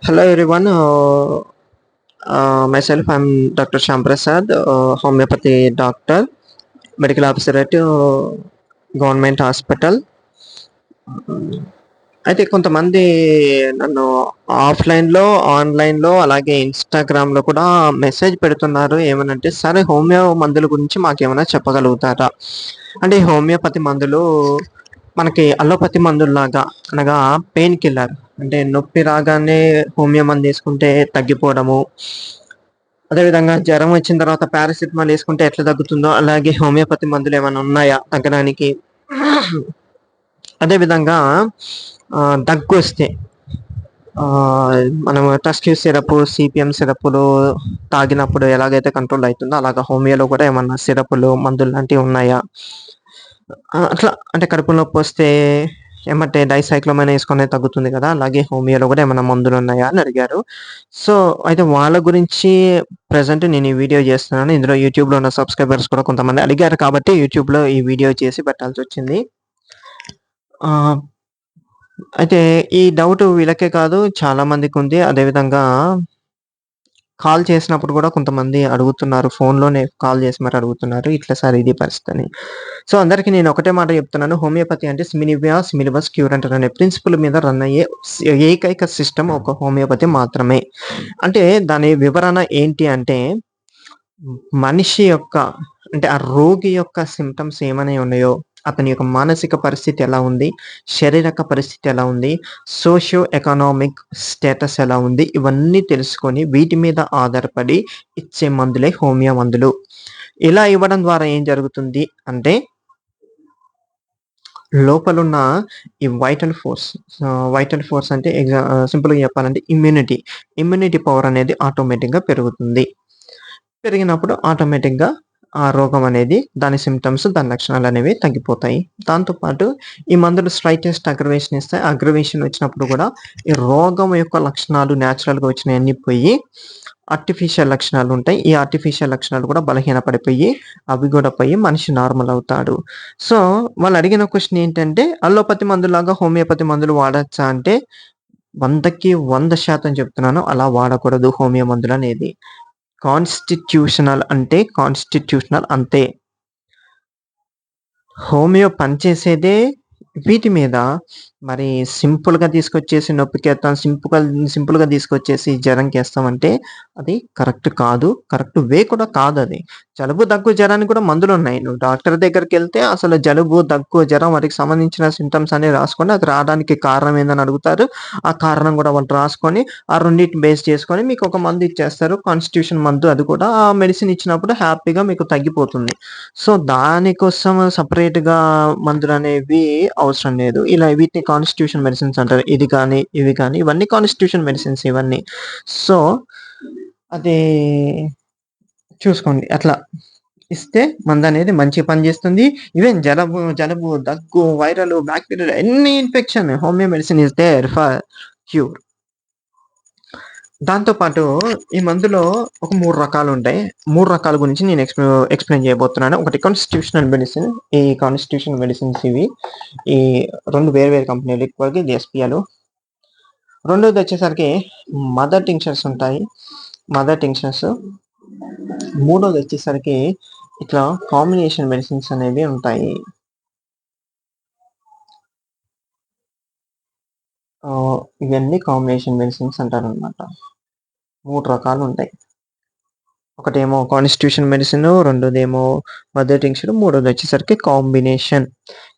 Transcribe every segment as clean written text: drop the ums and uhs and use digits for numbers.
Hello everyone. Myself, I'm Dr. Shyam Prasad, homeopathy doctor, medical officer at government hospital. అయితే కొంతమంది నన్ను ఆఫ్లైన్లో, ఆన్లైన్లో అలాగే ఇన్స్టాగ్రామ్లో కూడా మెసేజ్ పెడుతున్నారు. ఏమనంటే, సరే హోమియో మందుల గురించి మాకేమైనా చెప్పగలుగుతారా? అంటే హోమియోపతి మందులు మనకి అలోపతి మందుల్లాగా, అనగా పెయిన్ కిల్లర్ అంటే నొప్పి రాగానే హోమియో మందు వేసుకుంటే తగ్గిపోవడము. అదేవిధంగా జ్వరం వచ్చిన తర్వాత పారాసిటమాల్ వేసుకుంటే ఎట్లా తగ్గుతుందో, అలాగే హోమియోపతి మందులు ఏమైనా ఉన్నాయా తగ్గడానికి? అదేవిధంగా దగ్గొస్తే మనం టస్క్యూ సిరప్, సిపిఎం సిరప్‌లు తాగినప్పుడు ఎలాగైతే కంట్రోల్ అయితుందో, అలాగా హోమియోలో కూడా ఏమన్నా సిరప్‌లు, మందులు లాంటివి ఉన్నాయా? అట్లా అంటే కడుపులో నొప్పొస్తే ఎమ్మటే డైసైక్లోమైన్ ఏసుకునే తగ్గుతుంది కదా! అలాగే హోమియోలో కూడా ఏమన్నా మందులున్నాయా అని అడిగారు. సో, అయితే వాళ్ళ గురించి ప్రెజెంట్ నేను ఈ వీడియో చేస్తున్నాను. ఇందులో యూట్యూబ్‌లో ఉన్న సబ్‌స్క్రైబర్స్ కూడా కొంతమంది అడిగారు కాబట్టి యూట్యూబ్‌లో ఈ వీడియో చేసి పెట్టాల్సొచ్చింది. ఆహ్, అయితే ఈ డౌట్ వీళ్ళకే కాదు చాలా మందికుంది. అదేవిధంగా కాల్ చేసినప్పుడు కూడా కొంతమంది అడుగుతున్నారు. ఫోన్‌లోనే కాల్ చేసి మరి అడుగుతున్నారు. ఇట్లా సార్ ఇది పరిస్థితని. సో, అందరికి నేను ఒకటే మాట చెప్తున్నాను. హోమియోపతి అంటే సిమినివియా సిమిలిబస్ క్యూరెంటర్ అనే ప్రిన్సిపల్ మీద రన్ అయ్యే ఏకైక సిస్టమ్ ఒక హోమియోపతి మాత్రమే. అంటే దాని వివరణ ఏంటి అంటే, మనిషి యొక్క అంటే ఆ రోగి యొక్క సింప్టమ్స్ ఏమని ఉన్నాయో, అతని యొక్క మానసిక పరిస్థితి ఎలా ఉంది, శారీరక పరిస్థితి ఎలా ఉంది, సోషియో ఎకనామిక్ స్టేటస్ ఎలా ఉంది, ఇవన్నీ తెలుసుకొని వీటి మీద ఆధారపడి ఇచ్చే మందులే హోమియో మందులు. ఇలా ఇవ్వడం ద్వారా ఏం జరుగుతుంది అంటే, లోపలున్న ఈ వైటల్ ఫోర్స్ అంటే సింపుల్‌గా చెప్పాలంటే ఇమ్యూనిటీ పవర్ అనేది ఆటోమేటిక్‌గా పెరుగుతుంది. పెరిగినప్పుడు ఆటోమేటిక్‌గా ఆ రోగం అనేది దాని సింప్టమ్స్, దాని లక్షణాలనేవి తగ్గిపోతాయి. దాంతో పాటు ఈ మందులు స్లైటెస్ట్ అగ్రవేషన్ ఇస్తాయి. అగ్రవేషన్ వచ్చినప్పుడు కూడా ఈ రోగం యొక్క లక్షణాలు నేచురల్‌గా వచ్చినయన్నీ పోయి ఆర్టిఫిషియల్ లక్షణాలుంటాయి. ఈ ఆర్టిఫిషియల్ లక్షణాలు కూడా బలహీనపడిపోయి, అవి కూడా పోయి మనిషి నార్మల్ అవుతాడు. సో, వాళ్ళు అడిగిన క్వెషన్ ఏంటంటే, అల్లోపతి మందులాగా హోమియోపతి మందులు వాడొచ్చా అంటే, 100కి 100% చెప్తున్నాను. అలా వాడకూడదు హోమియో మందులనేది. కాన్స్టిట్యూషనల్ అంటే కాన్స్టిట్యూషనల్ అంతే. హోమియో పనిచేసేదే వీటి మీద. మరి సింపుల్‌గా తీసుకొచ్చేసి నొప్పికేత్తాం, సింపుల్‌గా తీసుకొచ్చేసి జ్వరంకేస్తామంటే అది కరెక్ట్ కాదు. కరెక్ట్ వే కూడా కాదది. జలుబు, దగ్గు, జ్వరానికి కూడా మందులున్నాయి. నువ్వు డాక్టర్ దగ్గరికెళ్తే అసలు జలుబు, దగ్గు, జ్వరం వాటికి సంబంధించిన సింప్టమ్స్ అన్నీ రాసుకొని అది రావడానికి కారణం ఏందని అడుగుతారు. ఆ కారణం కూడా వాళ్ళు రాసుకొని, ఆ రెండిటిని బేస్ చేసుకొని మీకొక మందు ఇచ్చేస్తారు. కాన్స్టిట్యూషన్ మందు అది కూడా ఆ మెడిసిన్ ఇచ్చినప్పుడు హ్యాపీగా మీకు తగ్గిపోతుంది. సో, దానికోసం సెపరేట్‌గా మందులనేవి అవసరం లేదు. ఇలా వీటిని కాన్స్టిట్యూషన్ మెడిసిన్స్ అంటారు. ఇది కానీ, ఇవి కానీ ఇవన్నీ కాన్స్టిట్యూషన్ మెడిసిన్స్ ఇవన్నీ. సో, అది చూసుకోండి. అట్లా ఇస్తే మందనేది మంచిగా పనిచేస్తుంది. ఈవెన్ జలుబు, దగ్గు, viral, bacterial any infection homeo medicine is there for cure. దాంతో పాటు ఈ మందులో ఒక 3 రకాలుంటాయి. 3 రకాల గురించి నేను ఎక్స్‌ప్లెయిన్ చేయబోతున్నాను. ఒకటి కాన్స్టిట్యూషనల్ మెడిసిన్. ఈ కాన్స్టిట్యూషన్ మెడిసిన్స్ ఇవి. ఈ 2 వేరు వేరు కంపెనీలు ఇప్పటికి ఇది ఎస్‌పిఎలు. రెండోదొచ్చేసరికి మదర్ టింక్చర్స్ ఉంటాయి. మదర్ టింక్చర్స్. మూడోదొచ్చేసరికి ఇట్లా కాంబినేషన్ మెడిసిన్స్ అనేవి ఉంటాయి. ఇవన్నీ కాంబినేషన్ మెడిసిన్స్ అంటారనమాట. 3 రకాలుంటాయి. ఒకటేమో కాన్స్టిట్యూషన్ మెడిసిన్, రెండోదేమో మదర్ టింక్చర్, మూడోదొచ్చేసరికి కాంబినేషన్.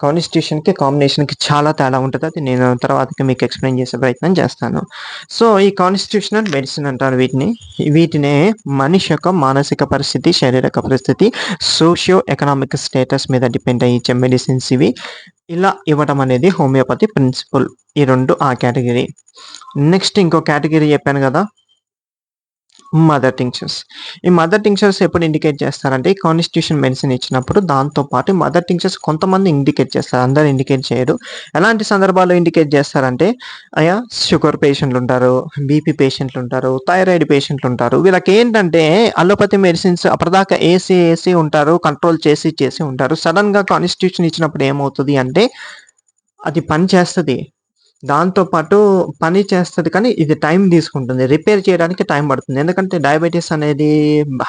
కాంబినేషన్‌కి చాలా తేడా ఉంటది. అది నేను తర్వాతకి మీకు ఎక్స్‌ప్లెయిన్ చేసే ప్రయత్నం చేస్తాను. సో, ఈ కాన్స్టిట్యూషనల్ మెడిసిన్ అంటారు వీటిని. వీటినే మనిషి యొక్క మానసిక పరిస్థితి, శారీరక పరిస్థితి, సోషియో ఎకనామిక్ స్టేటస్ మీద డిపెండ్ అయ్యి ఇచ్చే మెడిసిన్స్ ఇవి. ఇలా ఇవ్వడం అనేది హోమియోపతి ప్రిన్సిపల్. ఈ 2 ఆ కేటగిరీ. నెక్స్ట్ ఇంకో కేటగిరీ చెప్పాను గదా! మదర్ టింక్చర్స్. ఈ మదర్ టింక్చర్స్ ఎప్పుడు ఇండికేట్ చేస్తారంటే, ఈ కాన్స్టిట్యూషన్ మెడిసిన్ ఇచ్చినప్పుడు దాంతో పాటు మదర్ టింక్చర్స్ కొంతమంది ఇండికేట్ చేస్తారు. అందరూ ఇండికేట్ చేయరు. ఎలాంటి సందర్భాల్లో ఇండికేట్ చేస్తారంటే, షుగర్ పేషెంట్లుంటారు, బీపీ పేషెంట్లుంటారు, థైరాయిడ్ పేషెంట్లుంటారు. వీళ్ళకేంటంటే అలోపతి మెడిసిన్స్ అప్పటిదాకా ఏసి ఉంటారు. కంట్రోల్ చేసి ఉంటారు. సడెన్‌గా కాన్స్టిట్యూషన్ ఇచ్చినప్పుడు ఏమవుతది అంటే, అది పని చేస్తది. దాంతో పాటు పని చేస్తది కానీ, ఇది టైం తీసుకుంటుంది. రిపేర్ చేయడానికి టైం పడుతుంది. ఎందుకంటే డయాబెటిస్ అనేది,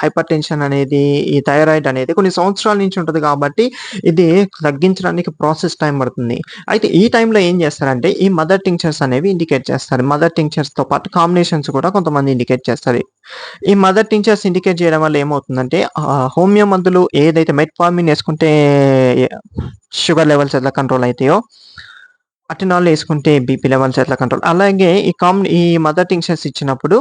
హైపర్ టెన్షన్ అనేది, ఈ థైరాయిడ్ అనేది కొన్ని సంవత్సరాల నుంచి ఉంటది కాబట్టి, ఇది తగ్గించడానికి ప్రాసెస్ టైం పడుతుంది. అయితే ఈ టైంలో ఏం చేస్తారంటే, ఈ మదర్ టింక్చర్స్ అనేవి ఇండికేట్ చేస్తారు. మదర్ టింక్చర్స్‌తో పాటు కాంబినేషన్స్ కూడా కొంతమంది ఇండికేట్ చేస్తారు. ఈ మదర్ టింక్చర్స్ ఇండికేట్ చేయడం వల్ల ఏమవుతుందంటే, హోమియో మందులు ఏదైతే మెట్ఫార్మిన్ యేసుకుంటే షుగర్ లెవెల్స్ ఎట్లా కంట్రోల్ అయితాయో, అటెనాల్ యేసుకుంటే బీపీ లెవెల్స్ ఎట్లా కంట్రోల్, అలాగే ఈ మదర్ టింక్షన్స్ ఇచ్చినప్పుడు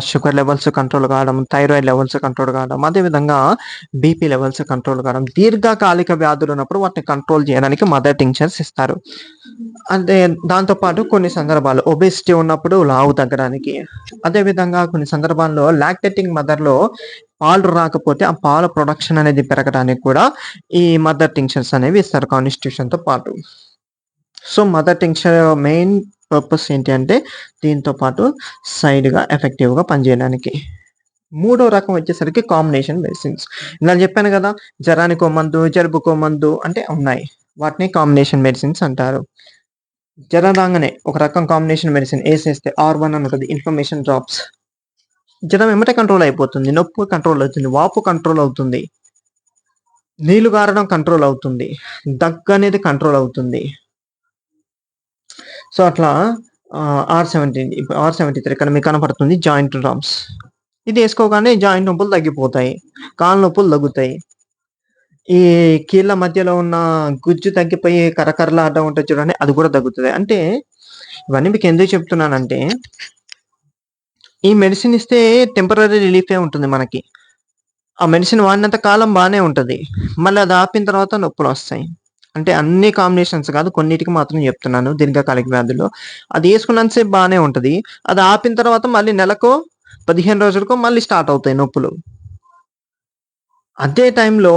షుగర్ లెవెల్స్ కంట్రోల్ కావడం, థైరాయిడ్ లెవెల్స్ కంట్రోల్ కావడం, అదేవిధంగా బీపీ లెవెల్స్ కంట్రోల్ కావడం, దీర్ఘకాలిక వ్యాధులు ఉన్నప్పుడు వాటిని కంట్రోల్ చేయడానికి మదర్ టింక్షన్స్ ఇస్తారు. అంటే దాంతో పాటు కొన్ని సందర్భాలు ఒబెసిటీ ఉన్నప్పుడు లావు తగ్గడానికి, అదేవిధంగా కొన్ని సందర్భాల్లో లాక్టేటింగ్ మదర్‌లో పాలు రాకపోతే ఆ పాల ప్రొడక్షన్ అనేది పెరగడానికి కూడా ఈ మదర్ టింక్షన్స్ అనేవి ఇస్తారు కాన్‌స్టిట్యూషన్‌తో పాటు. So, mother tincture main purpose ఏంటి అంటే, దీంతో పాటు సైడ్‌గా ఎఫెక్టివ్‌గా పనిజేయడానికి. మూడో రకం వచ్చేసరికి కాంబినేషన్ మెడిసిన్స్. ఇందాక చెప్పాను గదా! జరానికో మందు, జలుబుకో మందు అంటే ఉన్నాయి. వాటిని కాంబినేషన్ మెడిసిన్స్ అంటారు. జరం రాంగానే ఒక రకం కాంబినేషన్ మెడిసిన్ ఏసేస్తే R1 అని ఉంటది. Inflammation drops. జరం ఎమ్మటే కంట్రోల్ అయిపోతుంది. నొప్పి కంట్రోల్ అవుతుంది. వాపు కంట్రోల్ అవుతుంది. నీళ్లు గారడం కంట్రోల్ అవుతుంది. దగ్గనేది కంట్రోల్ అవుతుంది. సో, అట్లా R70 ఇప్పుడు R73 ఇక్కడ మీకు కనపడుతుంది జాయింట్ డ్రమ్స్. ఇది ఏసుకోగానే జాయింట్ నొప్పులు తగ్గిపోతాయి. కాళ్ళ నొప్పులు తగ్గుతాయి. ఈ కీళ్ళ మధ్యలో ఉన్న గుజ్జు తగ్గిపోయి కరకరలాడడం ఉంటది చూడండి, అది కూడా తగ్గుతది. అంటే ఇవన్నీ మీకెందుకు చెప్తున్నానంటే, ఈ మెడిసిన్ ఇస్తే టెంపరరీ రిలీఫే ఉంటుంది మనకి. ఆ మెడిసిన్ వాడినంత కాలం బానే ఉంటది. మళ్ళీ అది ఆపిన తర్వాత నొప్పులొస్తాయి. అంటే అన్ని కాంబినేషన్స్ కాదు, కొన్నిటికి మాత్రం చెప్తున్నాను దీర్ఘకాలిక వ్యాధుల్లో. అది యేసుకున్నంత సేపు బానే ఉంటది. అది ఆపిన తర్వాత మళ్ళీ నెలకో, 15 రోజులకో మళ్ళీ స్టార్ట్ అవుతాయి నొప్పులు. అదే టైంలో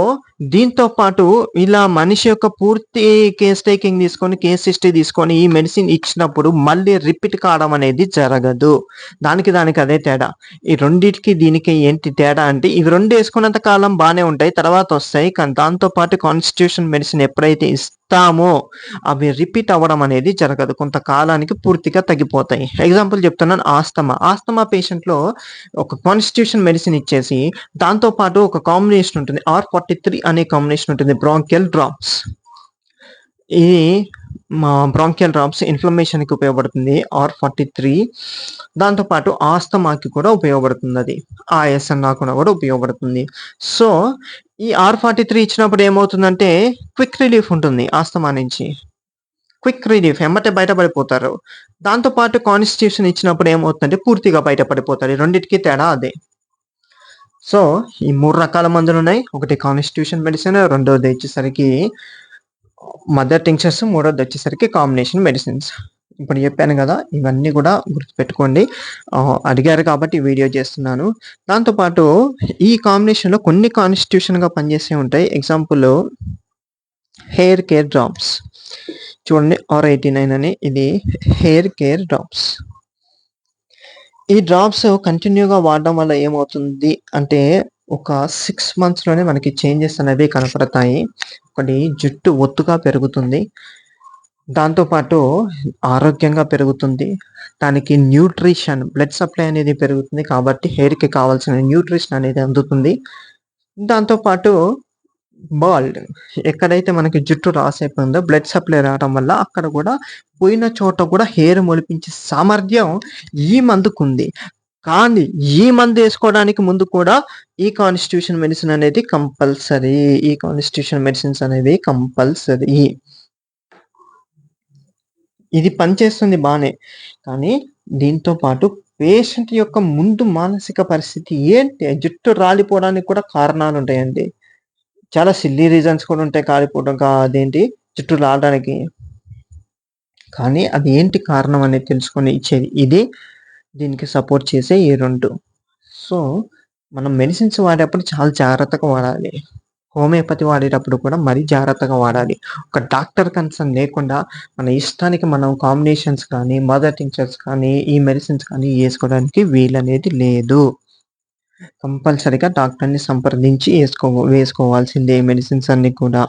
దీంతో పాటు ఇలా మనిషి యొక్క పూర్తి కేస్ టేకింగ్ తీసుకొని, కేస్ హిస్టరీ తీసుకొని ఈ మెడిసిన్ ఇచ్చినప్పుడు మళ్ళీ రిపీట్ కావడం అనేది జరగదు. దానికి అదే తేడా. ఈ రెండిటికి దీనికి ఏంటి తేడా అంటే, ఇవి 2 యేసుకున్నంత కాలం బానే ఉంటాయి. తర్వాతొస్తాయి. కానీ దాంతో పాటు కాన్స్టిట్యూషన్ మెడిసిన్ ఎప్పుడైతే ఇస్తామో అవి రిపీట్ అవ్వడం అనేది జరగదు. కొంతకాలానికి పూర్తిగా తగ్గిపోతాయి. ఎగ్జాంపుల్ చెప్తున్నాను, ఆస్తమా. ఆస్తమా పేషెంట్‌లో ఒక కాన్స్టిట్యూషన్ మెడిసిన్ ఇచ్చేసి, దాంతో పాటు ఒక కాంబినేషన్ ఉంటుంది. R43 అనే కాంబినేషన్ ఉంటుంది. Bronchial drops. ఇది బ్రాంకియల్ డ్రాప్స్ ఇన్‌ఫ్లమేషన్‌కి ఉపయోగపడుతుంది R43. దాంతో పాటు ఆస్తమాకి కూడా ఉపయోగపడుతుందది. ఆయాసం రాకుండా కూడా ఉపయోగపడుతుంది. సో, ఈ R43 ఇచ్చినప్పుడు ఏమవుతుందంటే, క్విక్ రిలీఫ్ ఉంటుంది ఆస్తమా నుంచి. క్విక్ రిలీఫ్ ఎమ్మటే బయటపడిపోతారు. దాంతో పాటు కాన్స్టిట్యూషన్ ఇచ్చినప్పుడు ఏమవుతుందంటే, పూర్తిగా బయటపడిపోతారు. ఈ రెండిటికి తేడా అదే. సో, ఈ 3 రకాల మందులున్నాయి. ఒకటి కాన్స్టిట్యూషన్ మెడిసిన్, రెండోది వచ్చేసరికి మదర్ టింక్చర్స్, మూడోదొచ్చేసరికి కాంబినేషన్ మెడిసిన్స్. ఇప్పుడు చెప్పాను గదా! ఇవన్నీ గూడా గుర్తుపెట్టుకోండి. అడిగారు కాబట్టి ఈ వీడియో చేస్తున్నాను. దాంతో పాటు ఈ కాంబినేషన్‌లో కొన్ని కాన్స్టిట్యూషన్‌గా పనిచేసేవి ఉంటాయి. Example hair care drops. చూడండి, R89 అని, ఇది హెయిర్ కేర్ డ్రాప్స్. ఈ డ్రాప్స్ కంటిన్యూగా వాడడం వల్ల ఏమవుతుంది అంటే, ఒక 6 మంత్స్‌లోనే మనకి చేంజెస్ అనేవి కనపడతాయి. ఒకటి, జుట్టు ఒత్తుగా పెరుగుతుంది. దాంతో పాటు ఆరోగ్యంగా పెరుగుతుంది. దానికి న్యూట్రిషన్, బ్లడ్ సప్లై అనేది పెరుగుతుంది. కాబట్టి హెయిర్‌కి కావాల్సిన న్యూట్రిషన్ అనేది అందుతుంది. దాంతో పాటు బాల్డ్, ఎక్కడైతే మనకి జుట్టు లాస్ అయిపోయిందో బ్లడ్ సప్లై రావడం వల్ల అక్కడ కూడా పోయిన చోట కూడా హెయిర్ మొలిపించే సామర్థ్యం ఈ మందుకుంది. కానీ ఈ మందేసుకోవడానికి ముందు కూడా ఈ కాన్స్టిట్యూషన్ మెడిసిన్ అనేది కంపల్సరీ. ఈ కాన్స్టిట్యూషన్ మెడిసిన్స్ అనేవి కంపల్సరీ. ఇది పనిచేస్తుంది బానే. కానీ దీంతో పాటు పేషెంట్ యొక్క ముందు మానసిక పరిస్థితి ఏంటి? జుట్టు రాలిపోవడానికి కూడా కారణాలుంటాయండి. చాలా సిల్లీ రీజన్స్ కూడా ఉంటాయి కాలిపోవడం అదేంటి జుట్టు రాలడానికి. కానీ అది ఏంటి కారణం అనేది తెలుసుకొని ఇచ్చేది ఇదే. దీనికి సపోర్ట్ చేసే ఈ 2. సో, మనం మెడిసిన్స్ వాడేటప్పుడు చాలా జాగ్రత్తగా వాడాలి. హోమియోపతి వాడేటప్పుడు కూడా మరీ జాగ్రత్తగా వాడాలి. ఒక డాక్టర్ కన్సర్న్ లేకుండా మన ఇష్టానికి మనం కాంబినేషన్స్ కానీ, మదర్ టింక్చర్స్ కానీ, ఈ మెడిసిన్స్ కానీ ఏసుకోవడానికి వీలనేది లేదు. కంపల్సరీగా డాక్టర్‌ని సంప్రదించి వేసుకోవాల్సిందే మెడిసిన్స్ అన్నీ కూడా.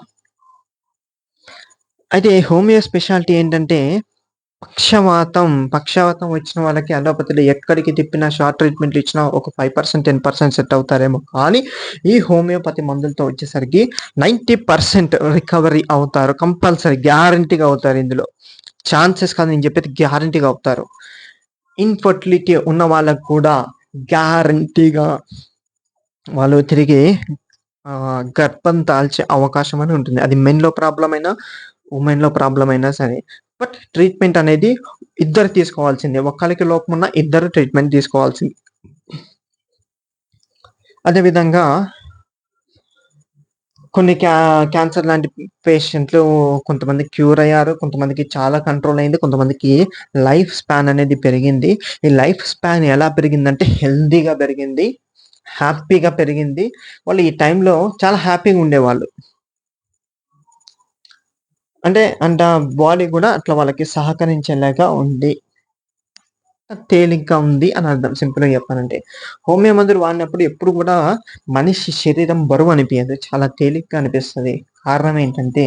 అయితే హోమియో స్పెషాలిటీ ఏంటంటే, పక్షవాతం వచ్చిన వాళ్ళకి అలోపతిలో ఎక్కడికి తిప్పినా షార్ట్ ట్రీట్మెంట్లు ఇచ్చినా ఒక 5%, 10% సెట్ అవుతారేమో. కానీ ఈ హోమియోపతి మందులతో వచ్చేసరికి 90% రికవరీ అవుతారు. కంపల్సరీ గ్యారంటీగా అవుతారు. ఇందులో ఛాన్సెస్ కాదు, నేను చెప్పేది గ్యారంటీగా అవుతారు. ఇన్ఫర్టిలిటీ ఉన్న వాళ్ళకు కూడా గ్యారంటీగా వాళ్ళు తిరిగి గర్భం దాల్చే అవకాశం అని ఉంటుంది. అది మెన్‌లో ప్రాబ్లమ్ అయినా, ఉమెన్‌లో ప్రాబ్లమ్ అయినా సరే. బట్ ట్రీట్మెంట్ అనేది ఇద్దరు తీసుకోవాల్సిందే. ఒక్కళ్ళకి లోపం ఉన్న ఇద్దరు ట్రీట్మెంట్ తీసుకోవాల్సింది. అదేవిధంగా కొన్ని క్యాన్సర్ లాంటి పేషెంట్లు కొంతమంది క్యూర్ అయ్యారు. కొంతమందికి చాలా కంట్రోల్ అయింది. కొంతమందికి లైఫ్ స్పాన్ అనేది పెరిగింది. ఈ లైఫ్ స్పాన్ ఎలా పెరిగిందంటే హెల్తీగా పెరిగింది. హ్యాపీగా పెరిగింది. వాళ్ళు ఈ టైంలో చాలా హ్యాపీగా ఉండేవాళ్ళు. అంటే బాడీ గూడా అట్లా వాళ్ళకి సహకరించేలాగా ఉంది. తేలిగ్గా ఉంది అని అర్థం సింపుల్‌గా చెప్పాలంటే. హోమియో మందులు వాడినప్పుడు ఎప్పుడు గూడా మనిషి శరీరం బరువు అనిపియదు. చాలా తేలిగ్గా అనిపిస్తది. కారణం ఏంటంటే,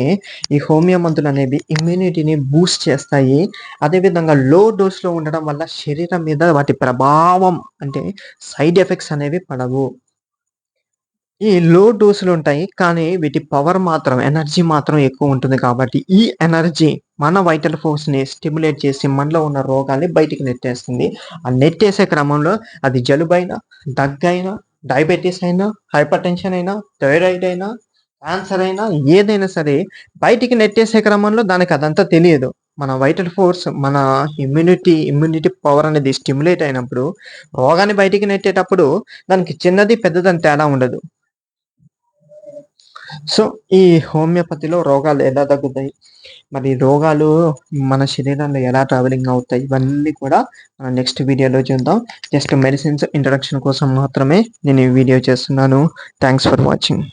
ఈ హోమియో మందులనేవి ఇమ్యూనిటీని బూస్ట్ చేస్తాయి. అదేవిధంగా లో డోస్‌లో ఉండడం వల్ల శరీరం మీద వాటి ప్రభావం అంటే సైడ్ ఎఫెక్ట్స్ అనేవి పడవు. ఈ లో డోసులుంటాయి. కానీ వీటి పవర్ మాత్రం, ఎనర్జీ మాత్రం ఎక్కువుంటుంది కాబట్టి, ఈ ఎనర్జీ మన వైటల్ ఫోర్స్‌ని స్టిమ్యులేట్ చేసి మనలో ఉన్న రోగాల్ని బయటికి నెట్టేస్తుంది. ఆ నెట్టేసే క్రమంలో అది జలుబైనా, దగ్గైనా, డయాబెటిస్ అయినా, హైపర్‌టెన్షన్ అయినా, థైరాయిడ్ అయినా, క్యాన్సర్ అయినా ఏదైనా సరే బయటికి నెట్టేసే క్రమంలో దానికి అదంతా తెలియదు. మన వైటల్ ఫోర్స్, మన ఇమ్యూనిటీ పవర్ అనేది స్టిమ్యులేట్ అయినప్పుడు, రోగాన్ని బయటికి నెట్టేటప్పుడు దానికి చిన్నది, పెద్దదని తేడా ఉండదు. సో, ఈ హోమియోపతిలో రోగాలు ఎలా తగ్గుతాయి? మరి రోగాలు మన శరీరంలో ఎలా ట్రావెలింగ్ అవుతాయి? ఇవన్నీ కూడా మనం నెక్స్ట్ వీడియోలో చూద్దాం. జస్ట్ మెడిసిన్స్ ఇంట్రడక్షన్ కోసం మాత్రమే నేను ఈ వీడియో చేస్తున్నాను. Thanks for watching.